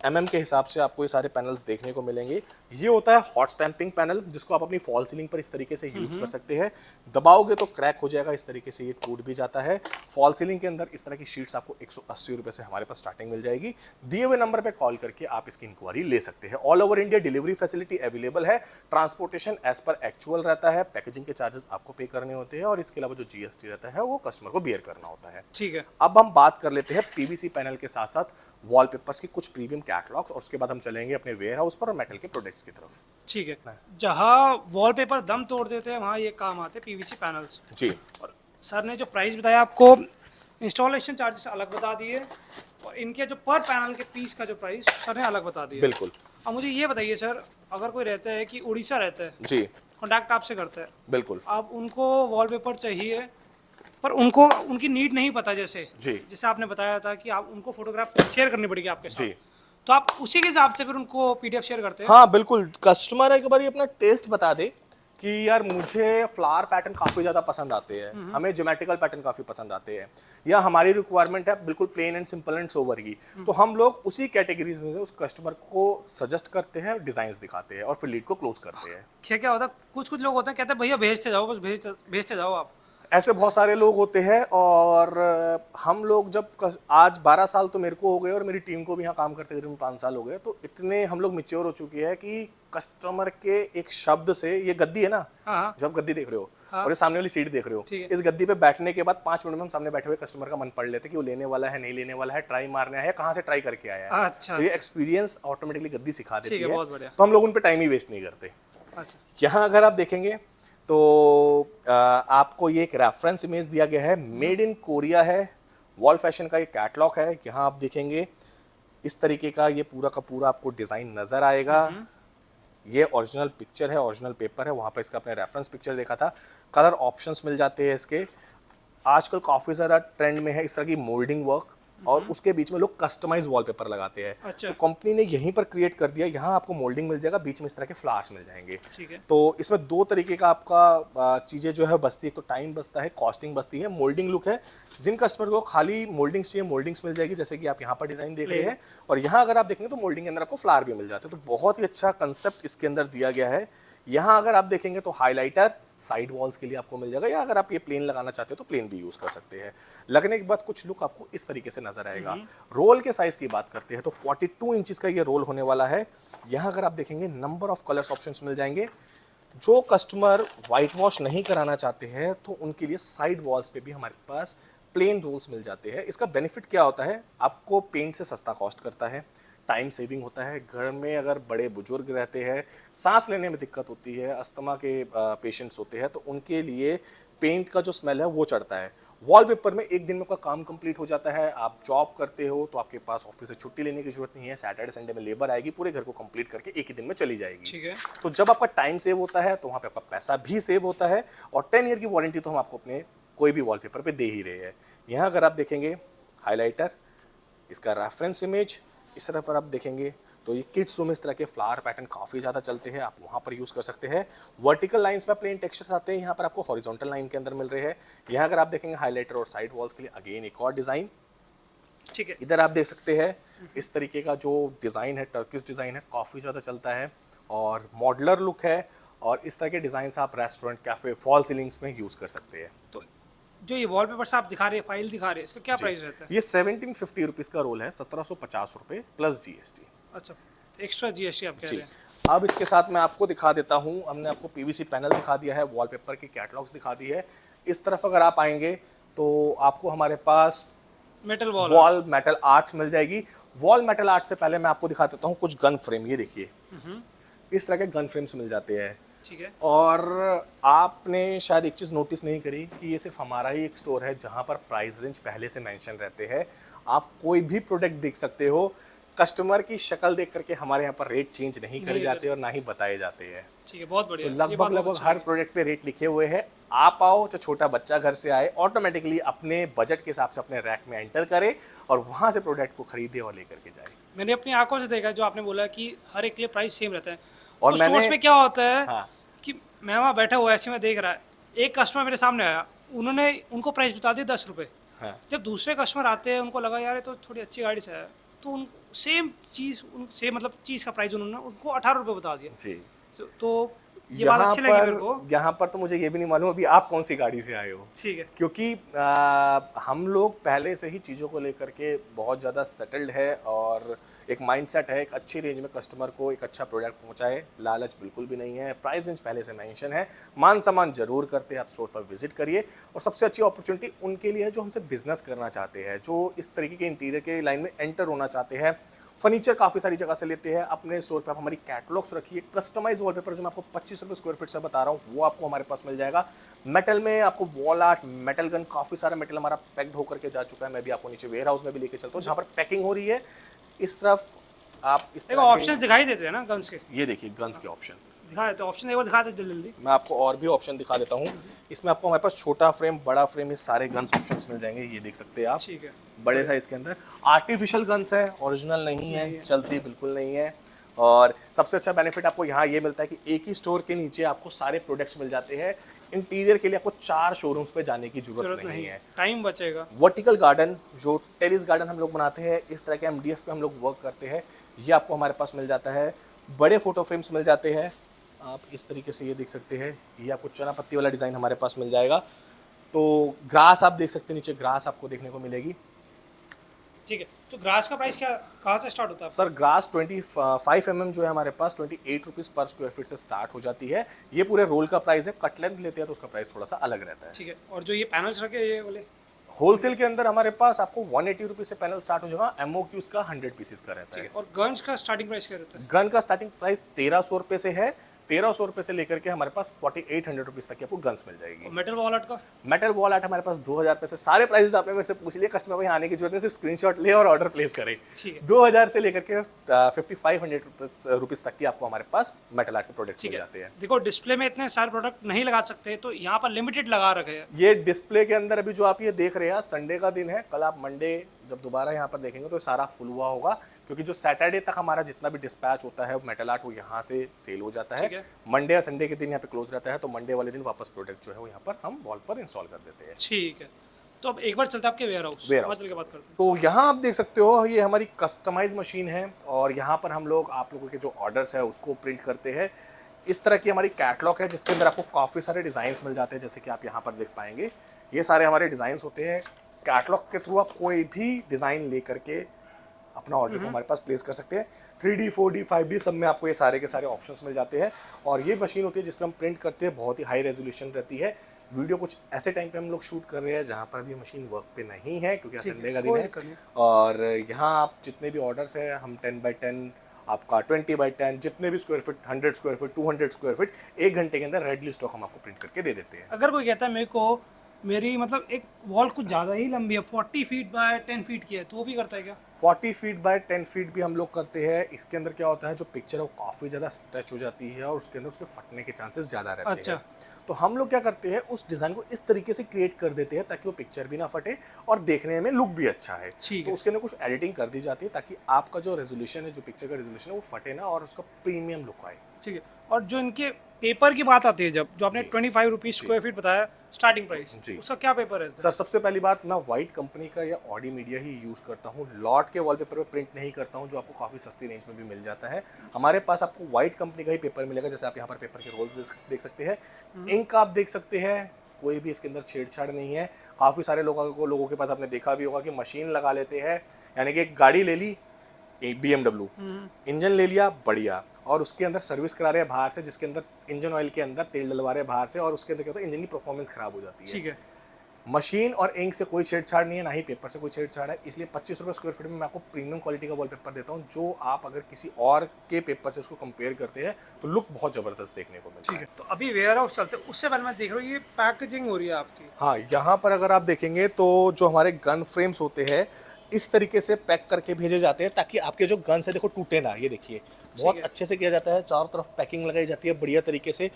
mm के हिसाब से आपको ये सारे पैनल्स देखने को मिलेंगे। ये होता है हॉट स्टैंपिंग पैनल, जिसको आप अपनी फॉल सीलिंग पर इस तरीके से यूज कर सकते हैं। दबाओगे तो क्रैक हो जाएगा, इस तरीके से ये टूट भी जाता है। फॉल सीलिंग के अंदर इस तरह की शीट्स आपको 180 रुपये से हमारे पास स्टार्टिंग मिल जाएगी। दिए हुए नंबर पे कॉल करके आप इसकी इंक्वायरी ले सकते हैं। All over India delivery facility available है। ट्रांसपोर्टेशन एज पर एक्चुअल रहता है। पैकेजिंग के चार्जेस आपको पे करने होते हैं, और इसके अलावा जो जीएसटी रहता है वो कस्टमर को बियर करना होता है। ठीक है। अब हम बात कर लेते हैं पीवीसी पैनल के साथ साथ वॉलपेपर्स की कुछ प्रीमियम कैटलॉग्स, और उसके बाद हम चलेंगे अपने वेयर हाउस पर और मेटल के प्रोडक्ट्स की तरफ। ठीक है। जहाँ वॉलपेपर दम तोड़ देते हैं वहाँ ये काम आते हैं पीवीसी पैनल्स। जी, और सर ने जो प्राइस बताया आपको, इंस्टॉलेशन चार्जेस अलग बता दिए, और इनके जो पर पैनल के पीस का जो प्राइस सर ने अलग बता दिया। बिल्कुल। अब मुझे ये बताइए सर, अगर कोई रहता है कि उड़ीसा रहता है, जी, कॉन्टैक्ट आपसे करता है, बिल्कुल। अब उनको वॉलपेपर चाहिए पर उनको उनकी नीड नहीं पता, जैसे जैसे आपने बताया था कि आप उनको फोटोग्राफ शेयर करनी पड़ेगी आपके साथ, जी, तो आप उसी के हिसाब से फिर उनको पीडीएफ शेयर करते हैं? हाँ बिल्कुल। कस्टमर एक बार अपना टेस्ट बता दे कि यार मुझे फ्लावर पैटर्न काफ़ी ज़्यादा पसंद आते हैं, हमें ज्योमेट्रिकल पैटर्न काफ़ी पसंद आते हैं, या हमारी रिक्वायरमेंट है बिल्कुल plain and simple and sober की, तो हम लोग उसी कैटेगरीज में से उस कस्टमर को सजेस्ट करते हैं, डिज़ाइंस दिखाते हैं और फिर लीड को क्लोज करते हैं। क्या क्या होता है, कुछ कुछ लोग होते हैं कहते हैं भैया भेजते जाओ, बस भेजते जाओ आप। ऐसे बहुत सारे लोग होते हैं और हम लोग जब आज 12 साल तो मेरे को हो गए और मेरी टीम को भी यहाँ काम करते करीबन 5 साल हो गए, तो इतने हम लोग मैच्योर हो चुके हैं कि कस्टमर के एक शब्द से, ये गद्दी है ना, हाँ जब गद्दी देख रहे हो हाँ। और ये सामने वाली सीट देख रहे हो, ठीक है। इस गद्दी पे बैठने के बाद 5 मिनट में हम सामने बैठे हुए कस्टमर का मन पढ़ लेते कि वो लेने वाला है, नहीं लेने वाला है, ट्राई मारना है, कहाँ से ट्राई करके आया है। अच्छा तो ये अच्छा। एक्सपीरियंस ऑटोमेटिकली गद्दी सिखा देती ठीक है, है। बहुत बढ़िया। तो हम लोग उन पे टाइम ही वेस्ट नहीं करते। अच्छा यहाँ अगर आप देखेंगे तो आपको ये एक रेफरेंस इमेज दिया गया है, मेड इन कोरिया है, वॉल फैशन का ये कैटलॉग है। यहाँ आप देखेंगे इस तरीके का ये पूरा का पूरा आपको डिज़ाइन नज़र आएगा। ये ओरिजिनल पिक्चर है, ओरिजिनल पेपर है, वहाँ पे इसका आपने रेफरेंस पिक्चर देखा था। कलर ऑप्शंस मिल जाते हैं इसके। आजकल काफ़ी ज़्यादा ट्रेंड में है इस तरह की मोल्डिंग वर्क, और उसके बीच में लोग कस्टमाइज वॉलपेपर लगाते हैं। अच्छा। तो कंपनी ने यहीं पर क्रिएट कर दिया, यहाँ आपको मोल्डिंग मिल जाएगा, बीच में इस तरह के फ्लावर्स मिल जाएंगे। ठीक है। तो इसमें 2 तरीके का आपका चीज़ें जो है बचती है, एक तो टाइम बचता है, कॉस्टिंग बचती है, मोल्डिंग लुक है। जिन कस्टमर को खाली मोल्डिंग्स चाहिए, मोल्डिंग्स मिल जाएगी, जैसे कि आप यहाँ पर डिज़ाइन देख रहे हैं। और यहाँ अगर आप देखेंगे तो मोल्डिंग के अंदर आपको फ्लावर भी मिल जाते हैं। तो बहुत ही अच्छा कंसेप्ट इसके अंदर दिया गया है। यहाँ अगर आप देखेंगे तो हाइलाइटर साइड वॉल्स के लिए आपको मिल जाएगा, या अगर आप ये प्लेन लगाना चाहते हो तो प्लेन भी यूज़ कर सकते हैं। लगने के बाद कुछ लुक आपको इस तरीके से नजर आएगा। रोल के साइज़ की बात करते हैं तो 42 इंचेस का ये रोल होने वाला है। यहाँ अगर आप देखेंगे नंबर ऑफ कलर्स ऑप्शंस मिल जाएंगे। जो कस्टमर वाइट वॉश नहीं कराना चाहते हैं तो उनके लिए साइड वॉल्स पे भी हमारे पास प्लेन रोल्स मिल जाते हैं। इसका बेनिफिट क्या होता है, आपको पेंट से सस्ता कॉस्ट करता है, टाइम सेविंग होता है। घर में अगर बड़े बुजुर्ग रहते हैं, सांस लेने में दिक्कत होती है, अस्थमा के पेशेंट्स होते हैं, तो उनके लिए पेंट का जो स्मेल है वो चढ़ता है। वॉलपेपर में एक दिन में आपका काम कंप्लीट हो जाता है। आप जॉब करते हो तो आपके पास ऑफिस से छुट्टी लेने की जरूरत नहीं है, सैटरडे संडे में लेबर आएगी, पूरे घर को कंप्लीट करके एक ही दिन में चली जाएगी। ठीक है। तो जब आपका टाइम सेव होता है तो वहाँ पे आपका पैसा भी सेव होता है। और 10 ईयर की वारंटी तो हम आपको अपने कोई भी वॉलपेपर पे दे ही रहे हैं। यहाँ अगर आप देखेंगे हाइलाइटर, इसका रेफरेंस इमेज, इस तरफ अगर आप देखेंगे तो ये किड्स रूम, इस तरह के फ्लावर पैटर्न काफ़ी ज़्यादा चलते हैं, आप वहाँ पर यूज़ कर सकते हैं। वर्टिकल लाइंस में प्लेन टेक्सचर्स आते हैं, यहाँ पर आपको हॉरिजॉन्टल लाइन के अंदर मिल रहे हैं। यहाँ अगर आप देखेंगे हाइलाइटर और साइड वॉल्स के लिए अगेन एक और डिज़ाइन। ठीक है। इधर आप देख सकते हैं इस तरीके का जो डिज़ाइन है, टर्किश डिज़ाइन है, काफ़ी ज़्यादा चलता है और मॉडलर लुक है। और इस तरह के डिज़ाइन आप रेस्टोरेंट, कैफ़े, फॉल सीलिंग्स में यूज़ कर सकते हैं। तो जो ये वॉलपेपर्स आप दिखा रहे हैं, फाइल दिखा रहे हैं, इसका क्या प्राइस रहता है? ये 1750 रुपीज़ का रोल है, 1750 रुपये प्लस GST। अच्छा, एक्स्ट्रा GST आप कह जी, रहे हैं। अब इसके साथ मैं आपको दिखा देता हूँ। हमने आपको PVC पैनल दिखा दिया है, वॉलपेपर की कैटलॉग्स दिखा दी है। इस तरफ अगर आप आएंगे तो आपको हमारे पास metal wall wall metal arts मिल जाएगी। वॉल मेटल आर्ट से पहले मैं आपको दिखा देता हूँ कुछ गन फ्रेम। ये देखिए, इस तरह के गन फ्रेम्स मिल जाते हैं। ठीक है। और आपने शायद एक चीज़ नोटिस नहीं करी कि ये सिर्फ हमारा ही एक स्टोर है जहाँ पर प्राइस रेंज पहले से मेंशन रहते हैं। आप कोई भी प्रोडक्ट देख सकते हो, कस्टमर की शक्ल देख करके हमारे यहाँ पर रेट चेंज नहीं करे जाते और ना ही बताए जाते हैं। ठीक है, बहुत बढ़िया। तो ये बात लगभग बहुत लगभग अच्छी हर लगी। प्रोडक्ट पे रेट लिखे हुए हैं। आप आओ, जो छोटा बच्चा घर से आए, ऑटोमेटिकली अपने बजट के हिसाब से अपने रैक में एंटर करे और वहाँ से प्रोडक्ट को खरीदे और लेकर के जाए। मैंने अपनी आंखों से देखा, जो आपने बोला कि हर एक के लिए प्राइस सेम रहता है। और और मैंने- स्टोर्स में क्या होता है हाँ। कि मैं वहाँ बैठा हुआ ऐसे में देख रहा है, एक कस्टमर मेरे सामने आया, उनको प्राइस बता दिया 10 रुपये। हाँ। जब दूसरे कस्टमर आते हैं, उनको लगा यार ये तो थोड़ी अच्छी गाड़ी से है, तो उन सेम चीज़, उन सेम मतलब चीज़ का प्राइस उन्होंने उनको 18 रुपये बता दिया। जी, तो ये बात अच्छी लगी मेरे को। यहाँ पर तो मुझे ये भी नहीं मालूम अभी आप कौन सी गाड़ी से आए हो। ठीक है। क्योंकि हम लोग पहले से ही चीज़ों को लेकर के बहुत ज़्यादा सेटल्ड है और एक माइंडसेट है, एक अच्छी रेंज में कस्टमर को एक अच्छा प्रोडक्ट पहुंचाए। लालच बिल्कुल भी नहीं है, प्राइस रेंज पहले से मेंशन है, मान सम्मान जरूर करते हैं। आप स्टोर पर विजिट करिए। और सबसे अच्छी अपॉर्चुनिटी उनके लिए है जो हमसे बिजनेस करना चाहते हैं, जो इस तरीके के इंटीरियर के लाइन में एंटर होना चाहते हैं। फर्नीचर काफ़ी सारी जगह से लेते हैं। अपने स्टोर पे आप हमारी कैटलॉग्स रखिए। कस्टमाइज वॉलपेपर जो मैं आपको 25 रुपये स्क्वायर फीट से बता रहा हूँ वो आपको हमारे पास मिल जाएगा। मेटल में आपको वॉल आर्ट, मेटल गन, काफ़ी सारा मेटल हमारा पैक्ड होकर के जा चुका है। मैं भी आपको नीचे वेयर हाउस में भी लेके चलता हूँ जहाँ पर पैकिंग हो रही है। इस तरफ आप इस देखो, ऑप्शंस दिखाई देते हैं ना गन्स के, ये देखिए गन्स के ऑप्शन दिखा देते हैं। ऑप्शन एक बार दिखा देते जल्दी। मैं आपको और भी ऑप्शन दिखा देता हूँ। इसमें आपको हमारे पास छोटा फ्रेम, बड़ा फ्रेम, ये सारे गन्स ऑप्शंस मिल जाएंगे। ये देख सकते हैं आप, ठीक है। बड़े साइज के अंदर। आर्टिफिशियल गन्स है, ओरिजिनल नहीं है, चलती बिल्कुल नहीं है। और सबसे अच्छा बेनिफिट आपको यहाँ ये मिलता है कि एक ही स्टोर के नीचे आपको सारे प्रोडक्ट्स मिल जाते हैं। इंटीरियर के लिए आपको 4 शोरूम्स पे जाने की जरूरत नहीं है। टाइम बचेगा। वर्टिकल गार्डन, जो टेरिस गार्डन हम लोग बनाते हैं, इस तरह के MDF पे हम लोग वर्क करते हैं, ये आपको हमारे पास मिल जाता है। बड़े फोटो फ्रेम्स मिल जाते हैं, आप इस तरीके से ये देख सकते हैं। ये आपको चना पत्ती वाला डिज़ाइन हमारे पास मिल जाएगा। तो ग्रास आप देख सकते हैं, नीचे ग्रास आपको देखने को मिलेगी। ठीक है, तो ग्रास का प्राइस क्या कहाँ से स्टार्ट होता है? सर ग्रास 25 mm जो है हमारे पास 28 रुपीज़ पर स्क्वायर फीट से स्टार्ट हो जाती है। ये पूरे रोल का प्राइस है, कट लेंथ लेते हैं तो उसका प्राइस थोड़ा सा अलग रहता है। ठीक है, और जो ये पैनल्स रखे ये वाले होलसेल के अंदर हमारे पास आपको 180 रुपीज़ से पैनल स्टार्ट हो जाएगा, एमओक्यू उसका 100 पीसेस का रहता है। और गन्स का स्टार्टिंग प्राइस क्या रहता है? गन का स्टार्टिंग प्राइस 1300 रुपये से है। 1300 रुपये से लेकर के हमारे पास 4800 रुपीज़ तक की आपको गन्स मिल जाएगी। और मेटल वॉलेट का? मेटल वॉल आर्ट हमारे पास 2000 रुपये से, सारे प्राइसेस आपने मेरे से पूछ लिए, कस्टमर भाई आने की जरूरत नहीं, सिर्फ स्क्रीनशॉट ले और ऑर्डर प्लेस करें। ठीक है। 2000 से लेकर के 5500 रुपीज़ तक की आपको हमारे पास मेटल आर्ट के प्रोडक्ट्स मिल जाते हैं। देखो डिस्प्ले में इतने सारे प्रोडक्ट नहीं लगा सकते, तो यहाँ पर लिमिटेड लगा रखे हैं। ये डिस्प्ले के अंदर अभी जो आप ये देख रहे हैं, संडे का दिन है, कल आप मंडे जब दोबारा यहाँ पर देखेंगे तो सारा फुल हुआ होगा, क्योंकि जो सैटरडे तक हमारा जितना भी डिस्पैच होता है मेटल आर्ट वो यहाँ से सेल हो जाता है। मंडे या संडे के दिन यहाँ पे क्लोज रहता है, तो मंडे वाले दिन वापस प्रोडक्ट जो है वो यहाँ पर हम वॉल पर इंस्टॉल कर देते हैं। ठीक है, तो अब एक बार चलते हैं आपके वेयर हाउस के बात करते हैं। तो यहाँ आप देख सकते हो ये हमारी कस्टमाइज मशीन है, और यहाँ पर हम लोग आप लोगों के जो ऑर्डर्स है उसको प्रिंट करते हैं। इस तरह की हमारी कैटलॉग है जिसके अंदर आपको काफ़ी सारे डिज़ाइंस मिल जाते हैं, जैसे कि आप यहाँ पर देख पाएंगे ये सारे हमारे डिज़ाइंस होते हैं। कैटलॉग के थ्रू आप कोई भी डिज़ाइन ले करके अपना ऑर्डर को हमारे पास प्लेस कर सकते हैं। 3D 4D 5D सब में आपको ये सारे के सारे ऑप्शंस मिल जाते हैं। और ये मशीन होती है जिसमें हम प्रिंट करते हैं, बहुत ही हाई रेजोल्यूशन रहती है। वीडियो कुछ ऐसे टाइम पे हम लोग शूट कर रहे हैं जहाँ पर भी मशीन वर्क पे नहीं है, क्योंकि संडे का दिन है। और यहाँ आप जितने भी ऑर्डर्स है हम 10x10 आपका 20x10 जितने भी square feet, 100 square feet, 200 square feet, 1 घंटे के अंदर रेडली स्टॉक हम आपको प्रिंट करके दे देते हैं। अगर कोई कहता है मेरे को मेरी मतलब एक वॉल कुछ ज़्यादा ही लंबी है, 40 फीट बाय 10 फीट की है, तो वो भी करता है क्या? 40 फीट बाय 10 फीट भी हम लोग करते हैं। इसके अंदर क्या होता है, जो पिक्चर है वो काफ़ी ज़्यादा स्ट्रेच हो जाती है और उसके अंदर उसके फटने के चांसेस ज़्यादा रहते हैं। तो हम लोग क्या करते हैं, उस डिज़ाइन को इस तरीके से क्रिएट कर देते हैं ताकि वो पिक्चर भी ना फटे और देखने में लुक भी अच्छा है। तो उसके अंदर कुछ एडिटिंग कर दी जाती है ताकि आपका जो रेजोल्यूशन है, जो पिक्चर का रेजोल्यूशन है वो फटे ना और उसका प्रीमियम लुक आए। ठीक है, और जो इनके पेपर की बात आती है, जब जो आपने 25 रुपीज़ स्क्वायर फीट बताया स्टार्टिंग प्राइस, उसका क्या पेपर है? सर सबसे पहली बात, मैं वाइट कंपनी का या ऑडी मीडिया ही यूज़ करता हूँ। लॉट के वॉलपेपर पे प्रिंट नहीं करता हूँ, जो आपको काफ़ी सस्ती रेंज में भी मिल जाता है। हमारे पास आपको वाइट कंपनी का ही पेपर मिलेगा, जैसे आप यहाँ पर पेपर के रोल्स देख सकते हैं। इंक आप देख सकते हैं, कोई भी इसके अंदर छेड़छाड़ नहीं है। काफ़ी सारे लोगों के पास आपने देखा भी होगा कि मशीन लगा लेते हैं, यानी कि एक गाड़ी ले ली, एक BMW इंजन ले लिया बढ़िया, और उसके अंदर सर्विस करा रहे हैं बाहर से, जिसके अंदर इंजन ऑयल के अंदर तेल डलवा रहे हैं बाहर से, और उसके अंदर क्या होता है, इंजन की परफॉर्मेंस खराब हो जाती है। ठीक है, मशीन और इंक से कोई छेड़छाड़ नहीं है, ना ही पेपर से कोई छेड़छाड़ है। इसलिए 25 रुपये स्क्वायर फीट में मैं आपको प्रीमियम क्वालिटी का वॉलपेपर देता हूँ, जो आप अगर किसी और के पेपर से उसको कंपेयर करते हैं तो लुक बहुत ज़बरदस्त देखने को मिलता है। ठीक है, तो अभी वेयर हाउस चलते हैं, उससे पहले मैं देख रहा हूँ ये पैकेजिंग हो रही है आपकी। हाँ, यहाँ पर अगर आप देखेंगे तो जो हमारे गन फ्रेम्स होते हैं इस तरीके से पैक करके भेजे जाते हैं ताकि आपके जो गन्स है देखो टूटे ना। ये देखिए बहुत अच्छे से किया जाता है, चारों तरफ पैकिंग लगाई जाती है बढ़िया तरीके से।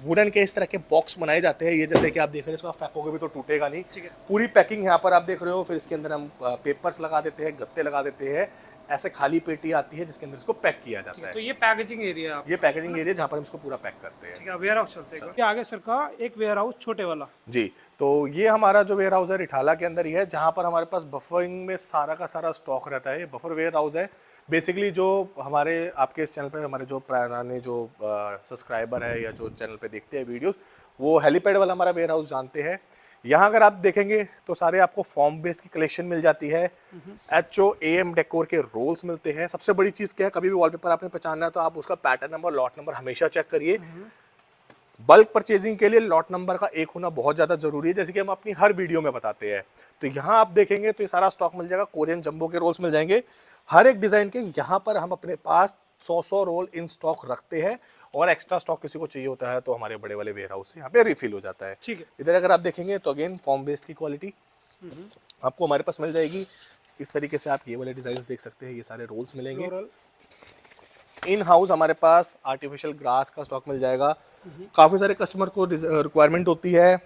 वुडन के इस तरह के बॉक्स बनाए जाते हैं, ये जैसे कि आप देख रहे हैं, इसको आप फेंकोगे भी तो टूटेगा नहीं। पूरी पैकिंग यहाँ पर आप देख रहे हो। फिर इसके अंदर हम पेपर्स लगा देते हैं, गत्ते लगा देते हैं, ऐसे खाली पेटी आती है जिसके अंदर इसको पैक किया जाता है। तो ये पैकेजिंग एरिया है, ये पैकेजिंग एरिया जहाँ पर हम इसको पूरा पैक करते हैं। ठीक है, वेयर हाउस चलते हैं। ये आगे सर का एक वेयर हाउस छोटे वाला जी, तो ये हमारा जो वेयर हाउस है रिठाला के अंदर ही है, जहाँ पर हमारे पास बफरिंग में सारा का सारा स्टॉक रहता है। ये बफर वेयर हाउस है। बेसिकली जो हमारे आपके इस चैनल पे हमारे जो पुराने जो सब्सक्राइबर है या जो चैनल पे देखते हैं वीडियोस, वो हेलीपैड वाला हमारा वेयर हाउस जानते हैं। यहाँ अगर आप देखेंगे तो सारे आपको फॉर्म बेस्ड की कलेक्शन मिल जाती है। HOAM डेकोर के रोल्स मिलते हैं। सबसे बड़ी चीज़ क्या है, कभी भी वॉलपेपर आपने पहचानना है तो आप उसका पैटर्न नंबर, लॉट नंबर हमेशा चेक करिए। बल्क परचेजिंग के लिए लॉट नंबर का एक होना बहुत ज़्यादा ज़रूरी है, जैसे कि हम अपनी हर वीडियो में बताते हैं। तो यहाँ आप देखेंगे तो ये सारा स्टॉक मिल जाएगा। कोरियन जंबो के रोल्स मिल जाएंगे हर एक डिज़ाइन के। यहाँ पर हम अपने पास 100 रोल इन स्टॉक रखते हैं, और एक्स्ट्रा स्टॉक किसी को चाहिए होता है तो हमारे बड़े वाले वेयर हाउस से यहाँ पे रिफिल हो जाता है। ठीक है, इधर अगर आप देखेंगे तो अगेन फॉर्म बेस्ड की क्वालिटी आपको हमारे पास मिल जाएगी। इस तरीके से आप ये वाले डिज़ाइन देख सकते हैं, ये सारे रोल्स मिलेंगे। इन हाउस हमारे पास आर्टिफिशियल ग्रास का स्टॉक मिल जाएगा। काफ़ी सारे कस्टमर को रिक्वायरमेंट होती है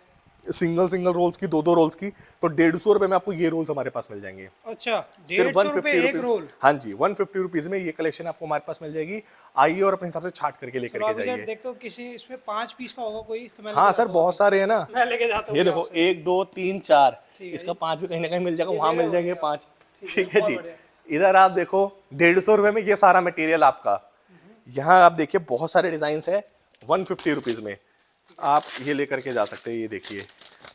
सिंगल रोल्स की, 2 रोल्स की, तो 150 रुपये में आपको ये रोल्स हमारे पास मिल जाएंगे। अच्छा, सिर्फ 150 एक रोल? हाँ जी, 150 रुपीज़ में ये कलेक्शन आपको हमारे पास मिल जाएगी। आइए और अपने हिसाब से छाट करके लेकर के जाइए। देखते हो किसी इसमें 5 पीस का होगा कोई तो मैं हाँ सर, बहुत सारे हैं ना, मैं लेके जाता हूँ। ये देखो 1 2 3 4, इसका 5 भी कहीं ना कहीं मिल जाएगा, वहाँ मिल जाएंगे 5। ठीक है जी। इधर आप देखो 150 रुपये में ये सारा मटेरियल आपका। यहाँ आप देखिए बहुत सारे डिज़ाइंस है 150 रुपीज़ में, आप ये लेकर के जा सकते हैं। ये देखिए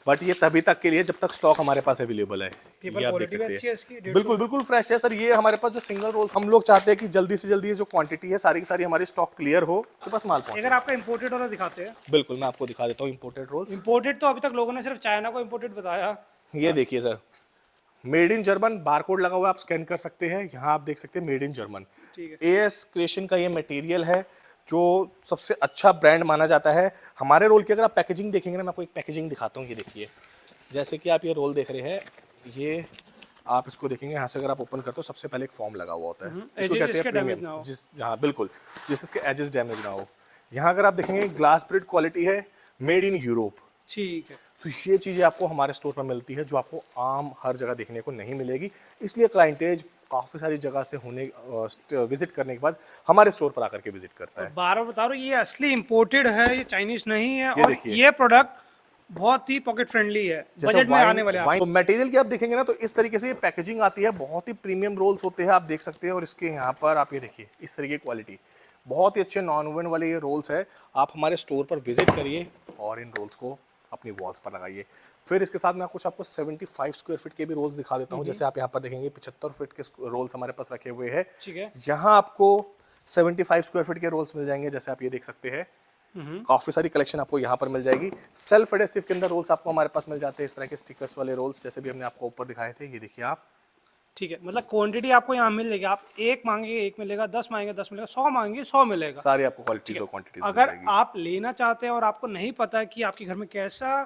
बट ये तभी तक के लिए जब तक स्टॉक हमारे पास अवेलेबल है। पेपर ये आप देख क्वालिटी भी सकते अच्छी है हैं। इसकी, 150 बिल्कुल बिल्कुल फ्रेश है सर। ये हमारे पास जो सिंगल रोल्स हम लोग चाहते हैं कि जल्दी से जल्दी ये जो क्वांटिटी है सारी की सारी हमारी स्टॉक क्लियर हो तो बस माल पहुंचे। अगर आपका इंपोर्टेड वाला दिखाते हैं, बिल्कुल मैं आपको दिखा देता हूँ इंपोर्टेड रोल्स। इंपोर्टेड तो अभी तक लोगों ने सिर्फ चाइना को इंपोर्टेड बताया। ये देखिए sir, made in German barcode लगा हुआ है, आप स्कैन कर सकते हैं। यहाँ आप देख सकते हैं मेड इन जर्मन। ठीक है। एएस क्रिएशन का ये मटेरियल है जो सबसे अच्छा ब्रांड माना जाता है। हमारे रोल की अगर आप पैकेजिंग देखेंगे ना, मैं आपको एक पैकेजिंग दिखाता हूँ। ये देखिए, जैसे कि आप ये रोल देख रहे हैं, ये आप इसको देखेंगे यहाँ से अगर आप ओपन करते हो सबसे पहले एक फॉर्म लगा हुआ होता है, इसको कहते हैं प्रीमियम, जिस हाँ बिल्कुल, जिस इसके एजेस डैमेज ना हो। यहाँ अगर आप देखेंगे ग्लास प्रिंट क्वालिटी है, मेड इन यूरोप। ठीक है। तो ये चीज़ें आपको हमारे स्टोर पर मिलती है जो आपको आम हर जगह देखने को नहीं मिलेगी। इसलिए क्लाइंटेज काफ़ी सारी जगह से होने विजिट करने के बाद हमारे स्टोर पर आकर के विजिट करता है। बार बार बता रहा हूँ, ये असली इंपोर्टेड है, ये चाइनीज नहीं है। ये और देखिए। ये प्रोडक्ट बहुत ही पॉकेट फ्रेंडली है, बजट में आने वाले हैं। तो मटेरियल की आप देखेंगे ना तो इस तरीके से ये पैकेजिंग आती है, बहुत ही प्रीमियम रोल्स होते हैं, आप देख सकते हैं। और इसके यहाँ पर आप ये देखिए इस तरीके की क्वालिटी, बहुत ही अच्छे नॉन वुवन वाले ये रोल्स है। आप हमारे स्टोर पर विजिट करिए और इन रोल्स को अपनी वॉल्स पर लगाइए। फिर इसके साथ मैं कुछ आपको 75 स्क्वायर फीट के भी रोल्स दिखा देता हूँ। जैसे आप यहाँ पर देखेंगे 75 फीट के रोल्स हमारे पास रखे हुए हैं। ठीक है। यहाँ आपको 75 स्क्वायर फीट के रोल्स मिल जाएंगे, जैसे आप ये देख सकते हैं। काफी सारी कलेक्शन आपको यहाँ पर मिल जाएगी। सेल्फ एडेसिव के अंदर रोल्स आपको हमारे पास मिल जाते हैं, इस तरह के स्टिकर्स वाले रोल्स, जैसे भी हमने आपको ऊपर दिखाए थे। ये देखिए आप, ठीक है, मतलब क्वांटिटी आपको यहाँ मिल जाएगी। आप एक मांगेंगे एक मिलेगा, 10 मांगेंगे 10 मिलेगा, 100 मांगेंगे 100 मिलेगा। सारी आपको क्वालिटीज और क्वांटिटीज मिल अगर जाएगी। आप लेना चाहते हैं और आपको नहीं पता है कि आपके घर में कैसा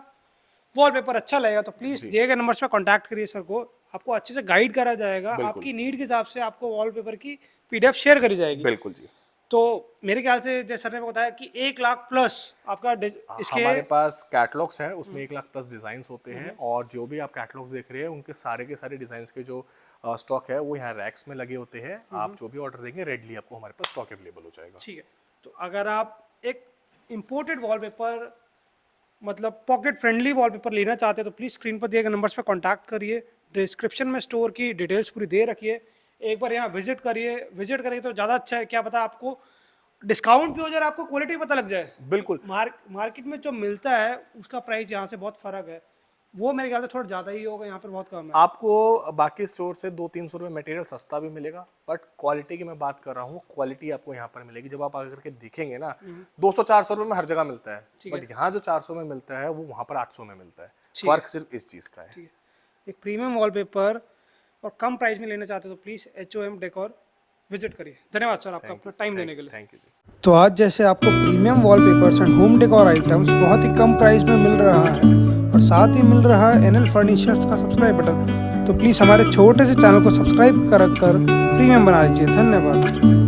वॉलपेपर अच्छा लगेगा, तो प्लीज दिए गए नंबर्स पे कांटेक्ट करिए सर को। आपको अच्छे से गाइड करा जाएगा, आपकी नीड के हिसाब से आपको वॉलपेपर की पीडीएफ शेयर करी जाएगी। बिल्कुल जी। तो मेरे ख्याल से जैसे सर ने बताया कि 1 लाख प्लस आपका इसके हमारे पास कैटलॉग्स है, उसमें 1 लाख प्लस डिजाइन्स होते हैं। और जो भी आप कैटलॉग्स देख रहे हैं उनके सारे के सारे डिजाइन्स के जो स्टॉक है वो यहाँ रैक्स में लगे होते हैं। आप जो भी ऑर्डर देंगे रेडली आपको हमारे पास स्टॉक अवेलेबल हो जाएगा। ठीक है। तो अगर आप एक इम्पोर्टेड वॉलपेपर, मतलब पॉकेट फ्रेंडली वॉलपेपर लेना चाहते हैं तो प्लीज़ स्क्रीन पर दिए गए नंबर्स पर कांटेक्ट करिए। डिस्क्रिप्शन में स्टोर की डिटेल्स पूरी दे रखिए। एक बार यहाँ विजिट करिए, विजिट करेंगे तो ज़्यादा अच्छा है। क्या पता आपको डिस्काउंट भी हो जाए, आपको क्वालिटी पता लग जाए। बिल्कुल। मार्केट में जो मिलता है उसका प्राइस यहाँ से बहुत फ़र्क है, वो मेरे ख्याल से थोड़ा ज़्यादा ही होगा, यहाँ पर बहुत कम है। आपको बाकी स्टोर से 200-300 रुपये मटेरियल सस्ता भी मिलेगा, बट क्वालिटी की मैं बात कर रहा हूँ, क्वालिटी आपको यहाँ पर मिलेगी। जब आप आकर के दिखेंगे ना, 200-400 रुपये में हर जगह मिलता है, बट यहाँ जो 400 में मिलता है वो वहाँ पर 800 में मिलता है। फर्क सिर्फ इस चीज़ का है। एक प्रीमियम वॉलपेपर और कम प्राइस में लेना चाहते हो तो प्लीज़ HOM डेकोर विजिट करिए। धन्यवाद सर आपका अपना टाइम देने के लिए। थैंक यू जी। तो आज जैसे आपको premium wallpapers and home decor items बहुत ही कम प्राइस में मिल रहा है और साथ ही मिल रहा है NL फर्नीचर्स का सब्सक्राइब बटन, तो प्लीज़ हमारे छोटे से चैनल को सब्सक्राइब कर प्रीमियम बना दीजिए। धन्यवाद।